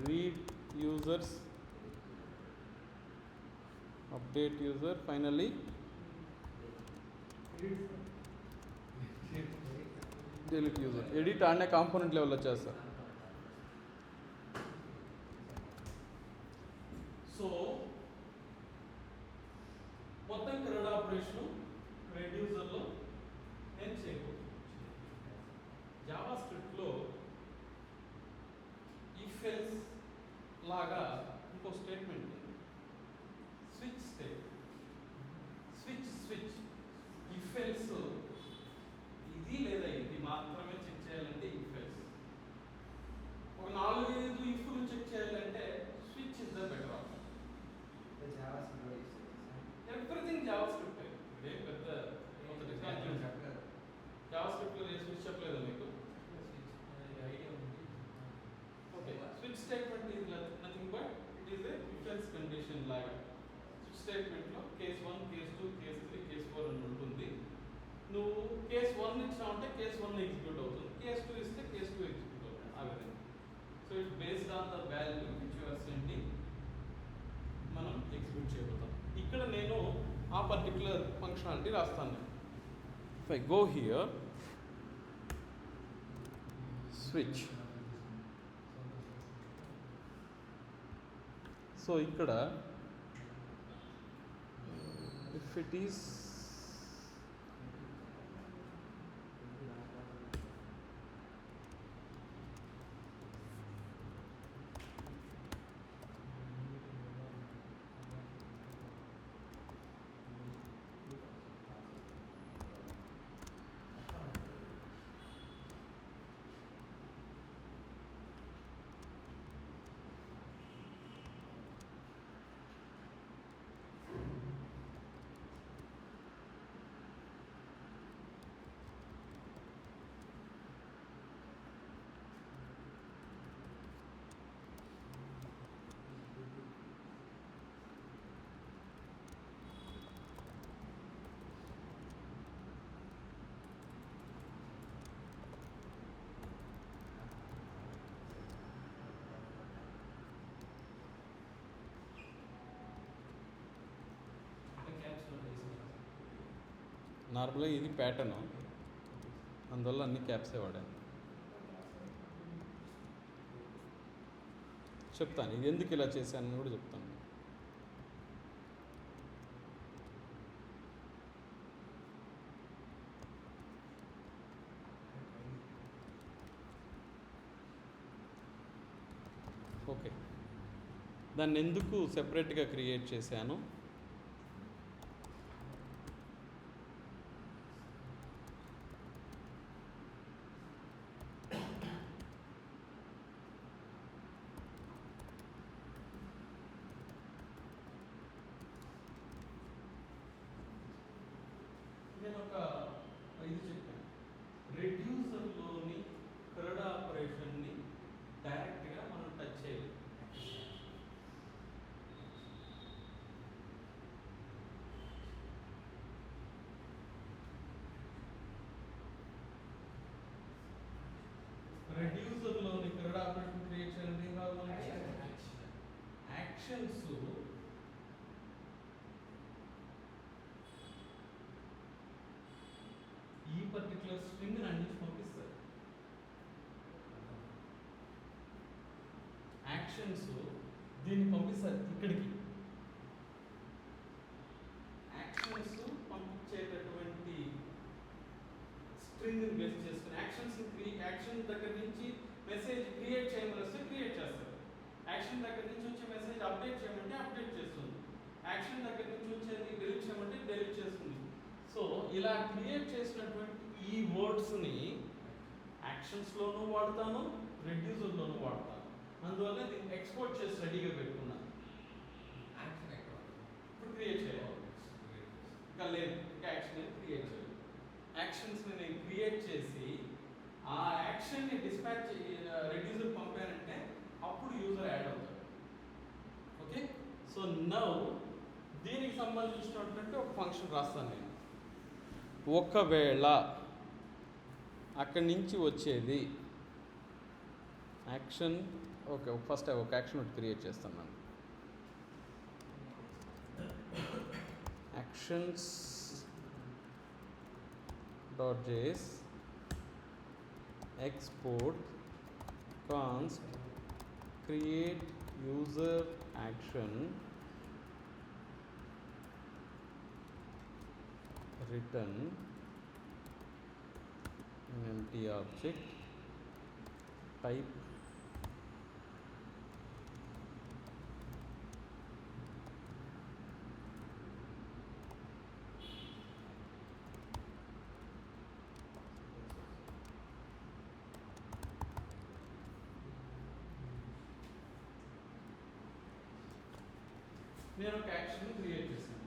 read users, update user, finally delete user. Edit ఆడనే కాంపోనెంట్ లెవెల్లో చేస్తారు. సో మొత్తం థ్రెడ్ ఆపరేషన్ రెడ్యూసర్లో నేను చేయబోతున్నాను. జావా స్క్రిప్ట్లో ఇఫ్ ఎల్స్ లాగా ఇంకో స్టేట్మెంట్ ఉంది, switch statement. Switch if else ఇది లేదా ఇది మాత్రమే చెక్ చేయాలంటే ఇఫ్ ఎల్స్. ఒక 4-5 ఇఫ్లు చెక్ చేయాలంటే switch is the better option. Everything JavaScript. ఇదే పెద్ద జావా స్క్రిప్ట్లో స్విచ్ చెప్పలేదు మీకు. Okay, switch statement is nothing but it is a if else condition లాగా. స్విచ్ స్టేట్మెంట్లో కేస్ 1, కేస్ 2, కేస్ 3, కేస్ 4 అని ఉంటుంది. నువ్వు కేస్ 1 ఇచ్చినావంటే కేస్ 1 ఎగ్జిక్యూట్ అవుతుంది, కేస్ 2 ఇస్తే కేస్ 2 ఎగ్జిక్యూట్ అవుతుంది. ఆ విధంగా. So it's based on the value which you are sending మనం ఎగ్జిక్యూట్ చేయబోతాం. ఇక్కడ నేను ఆ పర్టికులర్ ఫంక్షనాలిటీ రాస్తాను. If I go here switch, so ఇక్కడ ఇఫ్ ఇట్ ఈస్ నార్మల్గా ఇది ప్యాటర్న్, అందువల్ల అన్ని క్యాప్సే వాడాను. చెప్తాను ఇది ఎందుకు ఇలా చేశానని కూడా చెప్తాను. ఓకే, దాన్ని ఎందుకు సెపరేట్గా క్రియేట్ చేశాను, నేను ఒక ఇది చెప్పాను. రెడ్యూసర్లోని థ్రెడ్ ఆపరేషన్ని డైరెక్ట్గా మనం టచ్ చేయాలి. రెడ్యూసర్లోని థ్రెడ్ ఆపరేషన్ క్రియేట్ చేయాలంటే ఏం కావాలి మనకి? యాక్షన్స్. ఈ పర్టికులర్ స్ట్రింగ్ అందించి పంపిస్తారు. యాక్షన్స్ దీన్ని పంపిస్తారు ఇక్కడికి. యాక్షన్స్ పంపించేటటువంటి స్ట్రింగ్ బేస్ చేసుకుని యాక్షన్ దగ్గర నుంచి మెసేజ్ క్రియేట్ చేయమని వస్తే క్రియేట్ చేస్తారు. యాక్షన్ దగ్గర నుంచి వచ్చే మెసేజ్ అప్డేట్ చేయమంటే అప్డేట్ చేస్తుంది. యాక్షన్ దగ్గర నుంచి వచ్చేది డెలీట్ చేయమంటే డెలీట్ చేస్తుంది. సో ఇలా క్రియేట్ చేసినటువంటి ఈ వర్డ్స్ని యాక్షన్స్లోనూ వాడతాను, రెడ్యూసర్లోనూ వాడతాను. అందువల్ల దీన్ని ఎక్స్పోర్ట్ చేసి రెడీగా పెట్టుకున్నాను. ఇప్పుడు క్రియేట్ చేయాలి, ఇంకా లేదు, ఇంకా యాక్షన్ క్రియేట్ చేయాలి. యాక్షన్స్ని నేను క్రియేట్ చేసి ఆ యాక్షన్ని డిస్పాచ్ రెడ్యూసర్ పంపానంటే అప్పుడు యూజర్ యాడ్ అవుతాడు. ఓకే, సో నౌ దీనికి సంబంధించినటువంటి ఒక ఫంక్షన్ రాస్తాను నేను. ఒకవేళ అక్కడి నుంచి వచ్చేది యాక్షన్. ఓకే, ఫస్ట్ ఒక యాక్షన్ ఒకటి క్రియేట్ చేస్తున్నాను. Actions dot JS export const create user action return an empty object type నేను ఒక యాక్షన్ క్రియేట్ చేశాను.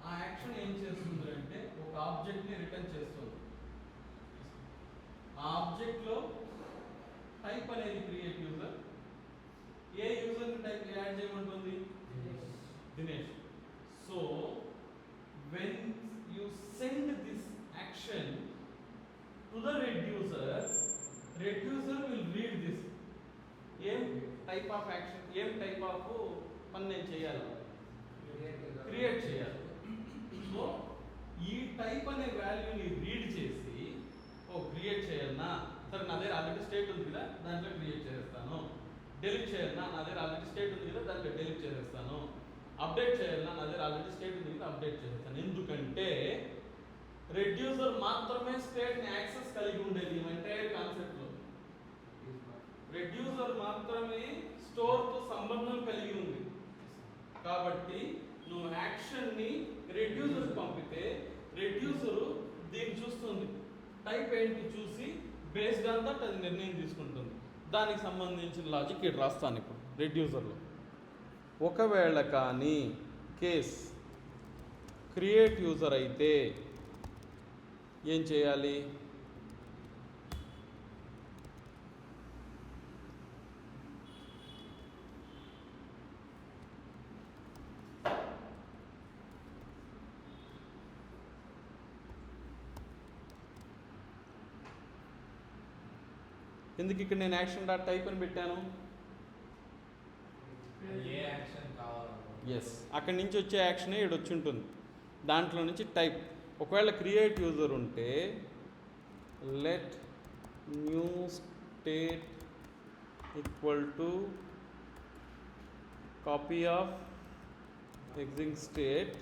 ఆ యాక్షన్ ఏం చేస్తుంది అంటే ఒక ఆబ్జెక్ట్ని రిటర్న్ చేస్తుంది. ఆ ఆబ్జెక్ట్లో టైప్ అనేది క్రియేట్ యూజర్. ఏ యూజర్ని టైప్ యాడ్ చేయమంటుంది? Dinesh. So when you send this action to the reducer will read this. ఏం టైప్ ఆఫ్ యాక్షన్, ఏం టైప్ ఆఫ్ పని నేను చేయాలి? క్రియేట్ చేయాలి. సో ఈ టైప్ అనే వాల్యూని రీడ్ చేసి క్రియేట్ చేయాలన్నా, సరే నా దగ్గర ఆల్రెడీ స్టేట్ ఉంది కదా దాంట్లో క్రియేట్ చేసేస్తాను. డెలీట్ చేయాలన్నా, నా దగ్గర ఆల్రెడీ స్టేట్ ఉంది కదా దాంట్లో డెలీట్ చేసేస్తాను. అప్డేట్ చేయాలన్నా, నా దగ్గర ఆల్రెడీ స్టేట్ ఉంది కదా అప్డేట్ చేసేస్తాను. ఎందుకంటే రెడ్యూసర్ మాత్రమే స్టేట్ని యాక్సెస్ కలిగి ఉండేది ఎంటైర్ కాన్సెప్ట్లో. రెడ్యూసర్ మాత్రమే స్టోర్తో సంబంధం కలిగి ఉంది. కాబట్టి నువ్వు యాక్షన్ని రెడ్యూసర్ పంపితే రెడ్యూసర్ దీన్ని చూస్తుంది, టైప్ ఏంటి చూసి బేస్డ్ ఆన్ దట్ అది నిర్ణయం తీసుకుంటుంది. దానికి సంబంధించిన లాజిక్ ఇక్కడ రాస్తాను ఇప్పుడు రెడ్యూసర్లో. ఒకవేళ కానీ కేస్ క్రియేట్ యూజర్ అయితే ఏం చేయాలి? ఎందుకు ఇక్కడ నేను యాక్షన్ డాట్ టైప్ అని పెట్టాను? ఎస్, అక్కడి నుంచి వచ్చే యాక్షనే ఇక్కడ వచ్చి ఉంటుంది. దాంట్లో నుంచి టైప్. ఒకవేళ క్రియేట్ యూజర్ ఉంటే let new state equal to copy of existing state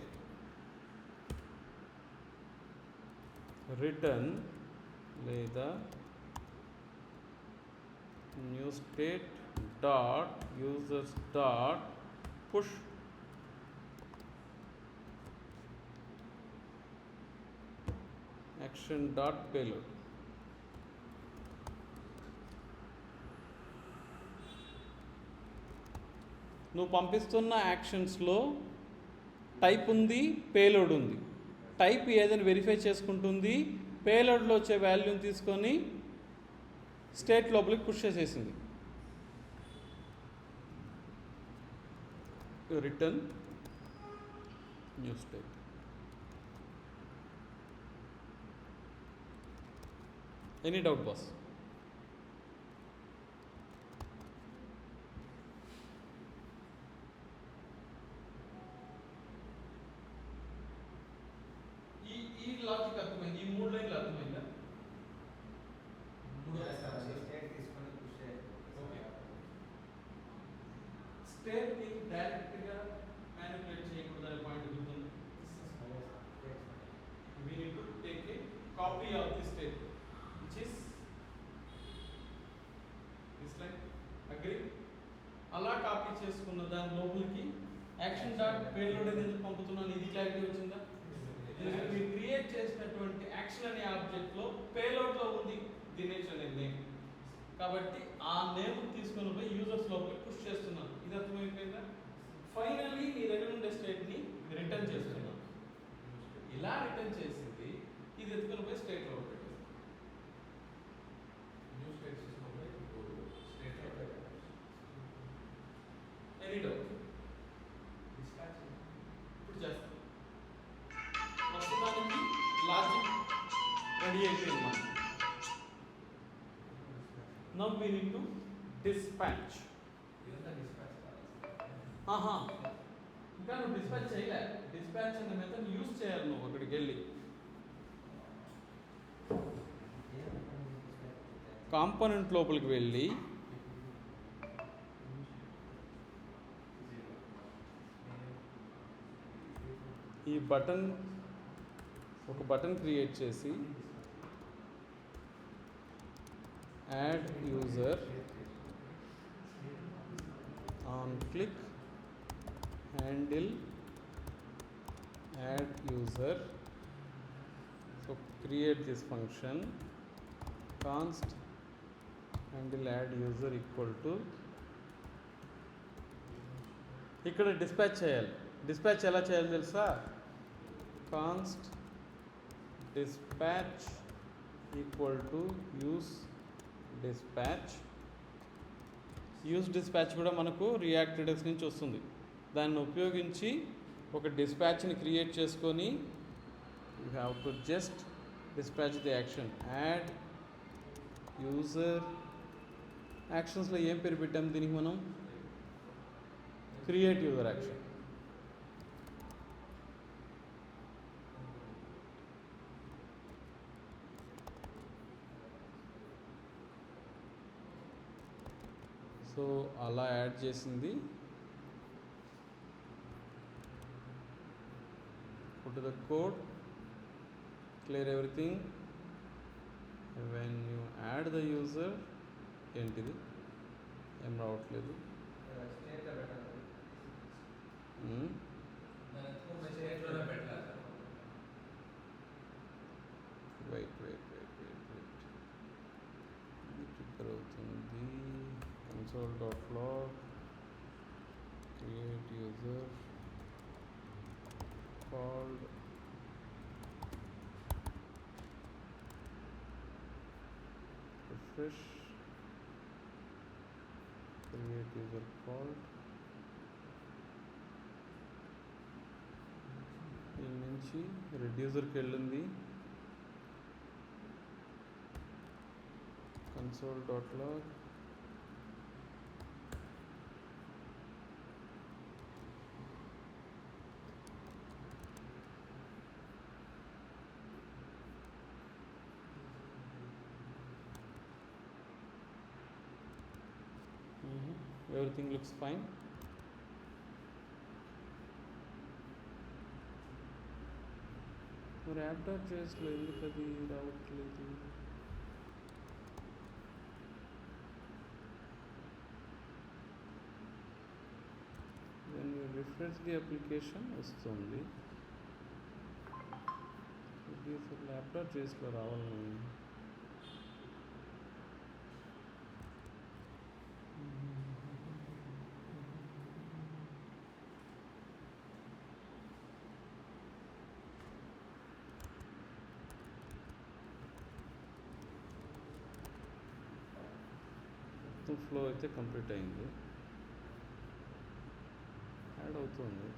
return లేదా new state dot users dot push action dot payload. నువ్వు పంపిస్తున్న యాక్షన్స్లో టైప్ ఉంది, పేలోడ్ ఉంది. టైప్ ఏదైనా వెరిఫై చేసుకుంటుంది, పేలోడ్లో వచ్చే వాల్యూని తీసుకొని స్టేట్ లోపలికి పుష్ చేసేసింది. Return new state. Any doubt boss? ఈ లాజిక్ అర్థమైంది? ఈ మూడు లైన్లు అర్థమైందా? స్టేట్ని డైరెక్ట్గా మ్యానిపులేట్ చేయకూడదు అనే పాయింట్ గుర్తుంది. We need to take a copy of the state which is this line. Agree? అలా కాపీ చేసుకున్న దాని లోపలికి యాక్షన్ డాట్ పేలోడ్ ఎందుకు పంపుతున్నాను? ఇది క్లారిటీ వచ్చిందా? మీరు క్రియేట్ చేసినటువంటి యాక్షన్ అనే ఆబ్జెక్ట్లో పేలోడ్లో ఉంది దినేష్ అనే నేమ్. కాబట్టి ఆ నేమ్ తీసుకొని పోయి యూజర్స్ లోపలికి పుష్ చేస్తున్నాను. ఇది అర్థమైపోయిందా? ఫైనల్లీ నీ దగ్గర ఉండే స్టేట్ని రిటర్న్ చేస్తున్నాను. ఇలా రిటర్న్ చేసింది ఇది ఎత్తుకొని పోయి స్టేట్లో పెట్టేస్తాను. న్యూ స్టేట్ స్టేట్లో ఎనీ డౌట్? ఇప్పుడు చేస్తాను. Now we need to dispatch. ఇంకా నువ్వు డిస్పాచ్ చేయలే. డిస్పాచ్ అనే మెథడ్ యూజ్ చేయాలి నువ్వు అక్కడికి వెళ్ళి. కాంపోనెంట్ లోపలికి వెళ్ళి ఈ బటన్ ఒక బటన్ క్రియేట్ చేసి add user on click handle add user. So create this function const handle add user equal to ఇక్కడ డిస్పాచ్ చేయాలి. డిస్పాచ్ ఎలా చేయాలి తెలుసా? Const dispatch equal to use dispatch. Use dispatch కూడా మనకు రియాక్ట్ రెడక్స్ నుంచి వస్తుంది. దాన్ని ఉపయోగించి ఒక డిస్పాచ్ని క్రియేట్ చేసుకొని you have to just dispatch the action. Add user యాక్షన్స్లో ఏం పేరు పెట్టాం దీనికి మనం? Create user action. సో అలా యాడ్ చేసింది. Go to the code, clear everything. When you add the user, ఏంటిది ఏం రావట్లేదు. వెయిట్ ట్రిగ్గర్ అవుతుంది. console.log create user called refresh create user called దీని నుంచి రెడ్యూసర్కి వెళ్ళింది. console.log everything looks fine. మరి app.jsలో ఎందుకు అది రావట్లేదు? when you refresh the application వస్తుంది. ఇది అసలు app.jsలో రావాలి. ఫ్లో అయితే కంప్లీట్ అయింది. యాడ్ అవుతుంది.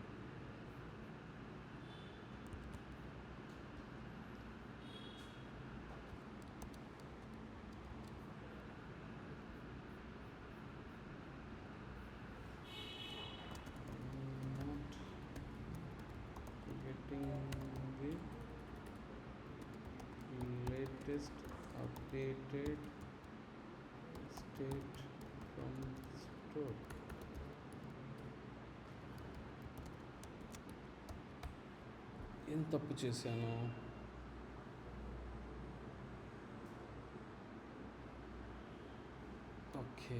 getting the latest updated state from store. ఏం తప్పు చేశాను? ఓకే,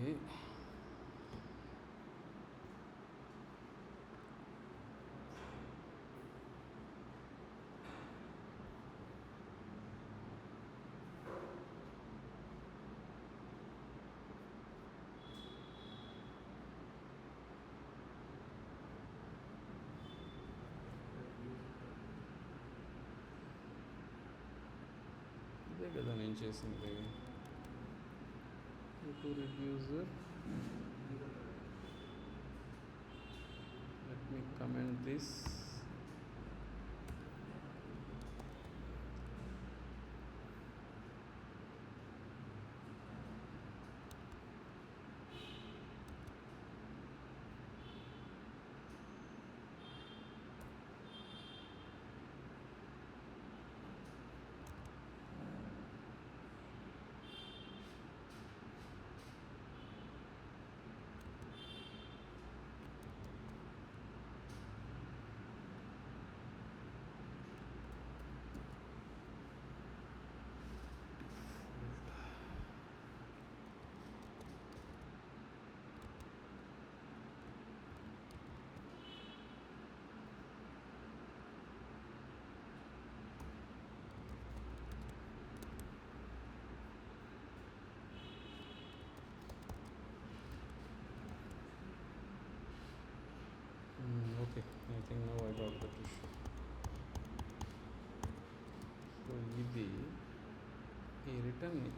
ఇదే కదా నేను చేసింది. To reducer, let me comment this.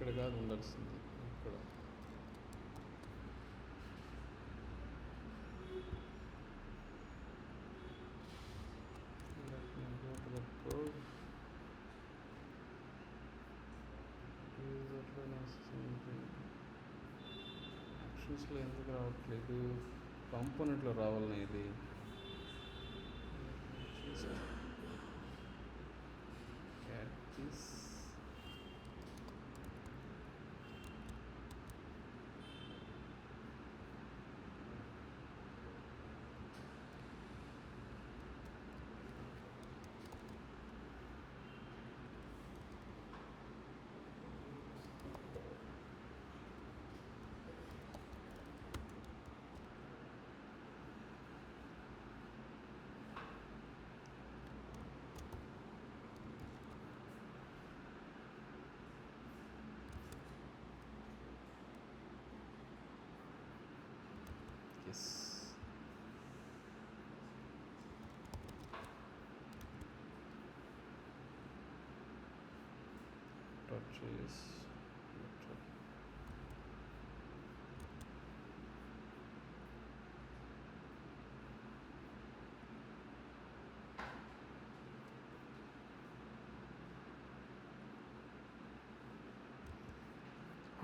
ఇక్కడ కాదు ఉండాల్సింది, ఇక్కడ. యాక్షన్స్లో ఎందుకు రావట్లేదు? కాంపోనెంట్లో రావాలన్నా ఇది. Yes. Touches.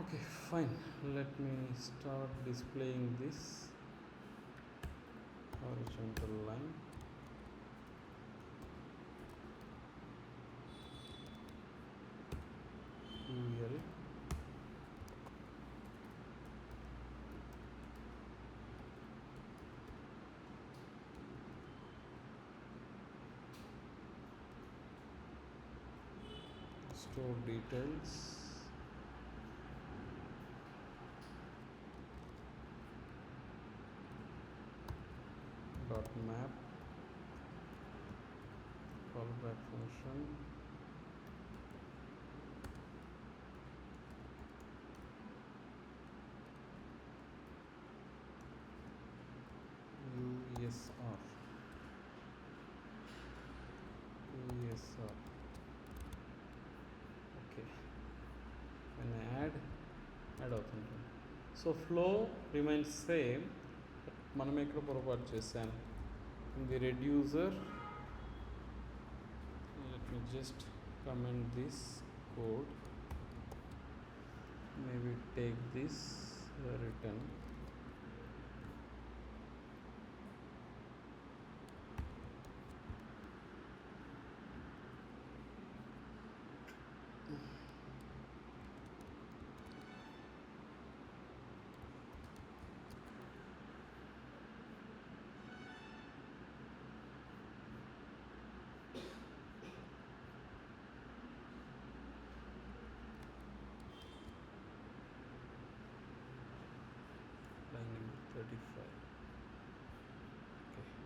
Okay, fine. Let me start displaying this horizontal line. UL store details, dot map, callback function, USR, okay. When I add అవుతుంది. సో ఫ్లో రిమైన్స్ సేమ్, మనం ఎక్కడ పొరపాటు చేశాను. In the reducer, let me just comment this code, maybe take this return. Line number 35. Okay.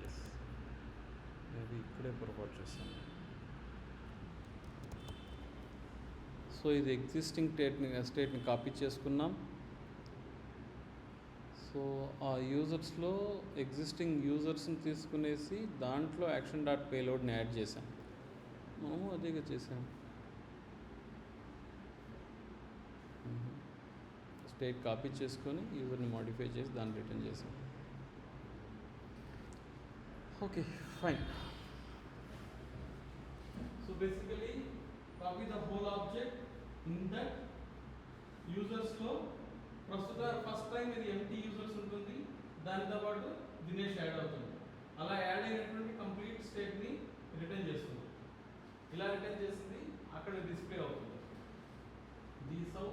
Yes. Maybe ఇక్కడే పొరపాటు చేశాను. So ఇది existing స్టేట్ని copy చేసుకున్నాం. సో ఆ యూజర్స్లో ఎగ్జిస్టింగ్ యూజర్స్ని తీసుకునేసి దాంట్లో యాక్షన్ డాట్ పేలోడ్ని యాడ్ చేశాం. మనము అదేగా చేసాం. స్టేట్ కాపీ చేసుకొని యూజర్ని మాడిఫై చేసి దాన్ని రిటర్న్ చేసాం. Okay, fine. So basically copy the whole object in that యూజర్స్లో ప్రస్తుత ఫస్ట్ టైం ఇది ఎంటీ యూజర్స్ ఉంటుంది, దానితో పాటు దినేష్ యాడ్ అవుతుంది. అలా యాడ్ అయినటువంటి కంప్లీట్ స్టేట్ని రిటర్న్ చేస్తుంది. ఇలా రిటర్న్ చేసింది అక్కడ డిస్ప్లే అవుతుంది. These how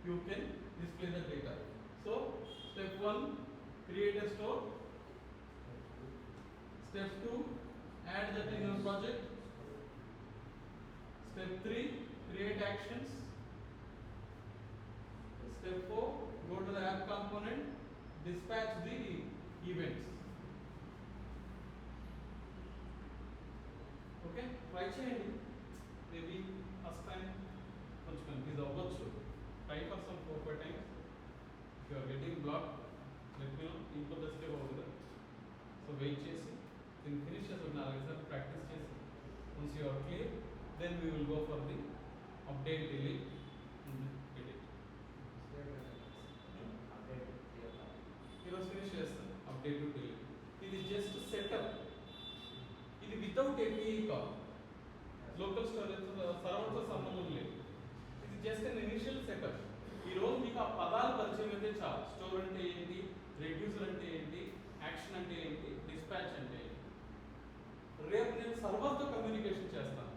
you can display the data. So step 1, create a store. Step 2, add that in your project. Step 3, create actions. Step 4, go to the app component, dispatch the events. Okay, try చేయండి. Maybe first time కొంచెం confuse అవ్వచ్చు. Try for some 4-5 times. If you are getting blocked, let me know. ఇంకో దశకే పోతుంది. So wait చేసి దీన్ని finish చేసి 4 సార్లు practice చేసి once you are clear then we will go for the update, delete and edit. ఈరోజు finish చేస్తాను update to delete. ఇది జస్ట్ సెటప్, ఇది without API call, local storage సర్వర్తో సంబంధం లేదు. ఇది జస్ట్ అన్ ఇనిషియల్ సెటప్. ఈరోజు మీకు ఆ పదాలు పరిచయం అయితే చాలు. స్టోర్ అంటే ఏంటి, రెడ్యూసర్ అంటే ఏంటి, యాక్షన్ అంటే ఏంటి, డిస్పాచ్ అంటే ఏంటి. రేపు నేను సర్వర్తో కమ్యూనికేషన్ చేస్తాను.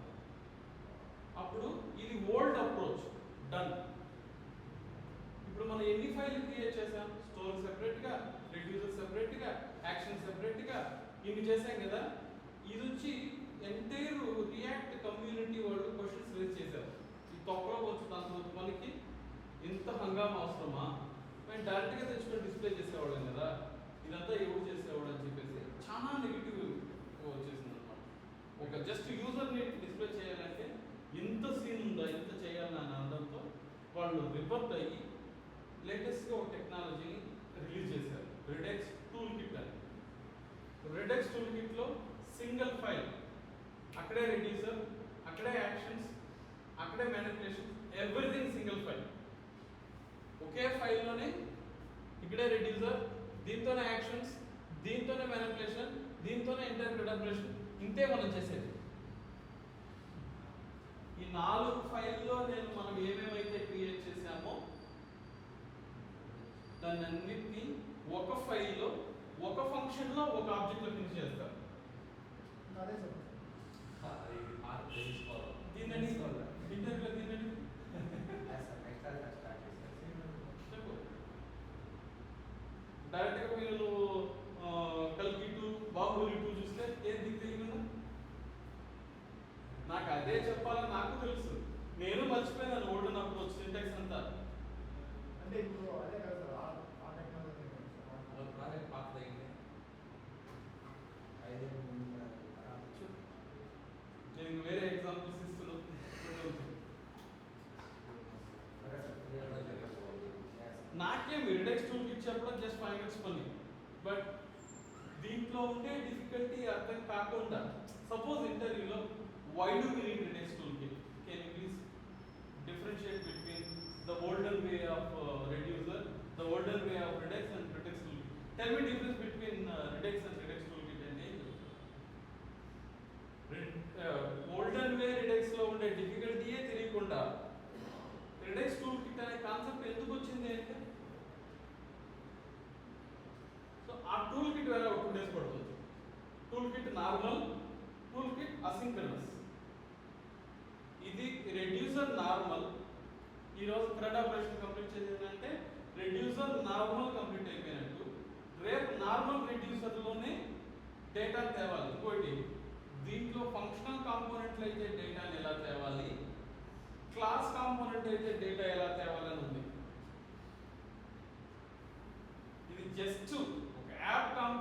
అప్పుడు ఇది ఓల్డ్ అప్రోచ్ డన్. ఇప్పుడు మనం ఎన్ని ఫైల్ క్రియేట్ చేసాం? స్టోర్ సెపరేట్గా, రెడ్యూసర్ సెపరేట్గా, యాక్షన్ సెపరేట్గా ఇన్ని చేసాం కదా. ఇది వచ్చి ఎంటైర్ రియాక్ట్ కమ్యూనిటీ వాళ్ళు క్వశ్చన్స్ రేజ్ చేశారు. ఈ తొక్కలో వచ్చి మనకి ఇంత హంగామా అవసరమా, మేము డైరెక్ట్గా తెచ్చుకొని డిస్ప్లే చేసేవాళ్ళం కదా, ఇదంతా ఎవరు చేసేవాడు అని చెప్పేసి చాలా నెగిటివ్ వచ్చేసింది అనమాట. ఒక జస్ట్ యూజర్ని డిస్ప్లే చేయాలంటే ఇంత సీన్ ఉందా, ఇంత చేయాలని అని అనడంతో వాళ్ళు రివర్ట్ అయ్యి లేటెస్ట్గా ఒక టెక్నాలజీని రిలీజ్ చేశారు, రెడెక్స్ టూల్ కిట్ అని. రెడెక్స్ టూల్ కిట్లో సింగిల్ ఫైల్, అక్కడే రెడ్యూసర్, అక్కడే యాక్షన్స్, అక్కడే మ్యానిపులేషన్, ఎవ్రీథింగ్ సింగిల్ ఫైల్. ఒకే ఫైల్లోనే ఇక్కడే రెడ్యూసర్, దీంతోనే యాక్షన్స్, దీంతోనే మ్యానిపులేషన్, దీంతోనే ఇంటర్ప్రిటేషన్. ఇంతే మనం చేసేది. ఈ 4 ఫైల్లో మనం ఏమేమైతే క్రియేట్ చేసామో దాన్ని అన్నిటినీ ఒక ఫైల్లో ఒక ఫంక్షన్లో ఒక ఆబ్జెక్ట్లో ఫినిష్ చేస్తారు. దీన్ని డైరెక్ట్గా మీరు కల్కి 2, బాహుబలి 2 చూస్తే ఏం దిగుతుందా? నాకు అదే చెప్పాలని నాకు తెలుసు, నేను మర్చిపోయినాను ఓల్డ్ అన్నప్పుడు వచ్చి సింటాక్స్ అంతా. అంటే ఇప్పుడు అదే కదా సార్, ఆ టెక్నాలజీ ప్రాజెక్ట్ పాత అయింది 5 ఏళ్ళ ముందు. నేను వేరే ఎగ్జాంపుల్స్ ఇస్తున్నాను. నాకేం రిడెక్స్ టూల్ కిట్ చెప్పడం జస్ట్ 5 minutes పని, బట్ దీంట్లో ఉండే డిఫికల్టీ అర్థం కాకుండా సపోజ్ ఇంటర్వ్యూలో why do we need redex toolkit? Can you please differentiate between the older way of reducer, the older way of redex and redex toolkit? Tell me difference between redex and redex toolkit and older way redex లో ఉండే డిఫికల్టీయే తెలియకుండా redex tool kit అనే concept ఎందుకు వచ్చింది అంటే, so ఆ tool kit వేరే 2 days పడుతుంది. Tool kit normal, tool kit asynchronous. ఇది రెడ్యూసర్ నార్మల్. ఈరోజు థ్రెడ్ ఆపరేషన్ కంప్లీట్ చేసిందంటే రెడ్యూసర్ నార్మల్ కంప్లీట్ అయిపోయినట్టు. రేపు నార్మల్ రెడ్యూసర్లోనే డేటా తేవాలి. ఇంకోటి, దీంట్లో ఫంక్షనల్ కాంపోనెంట్లు అయితే డేటాని ఎలా తేవాలి, క్లాస్ కాంపోనెంట్ అయితే డేటా ఎలా తేవాలని ఉంది. ఇది జస్ట్ ఒక యాప్ కాంపోనెంట్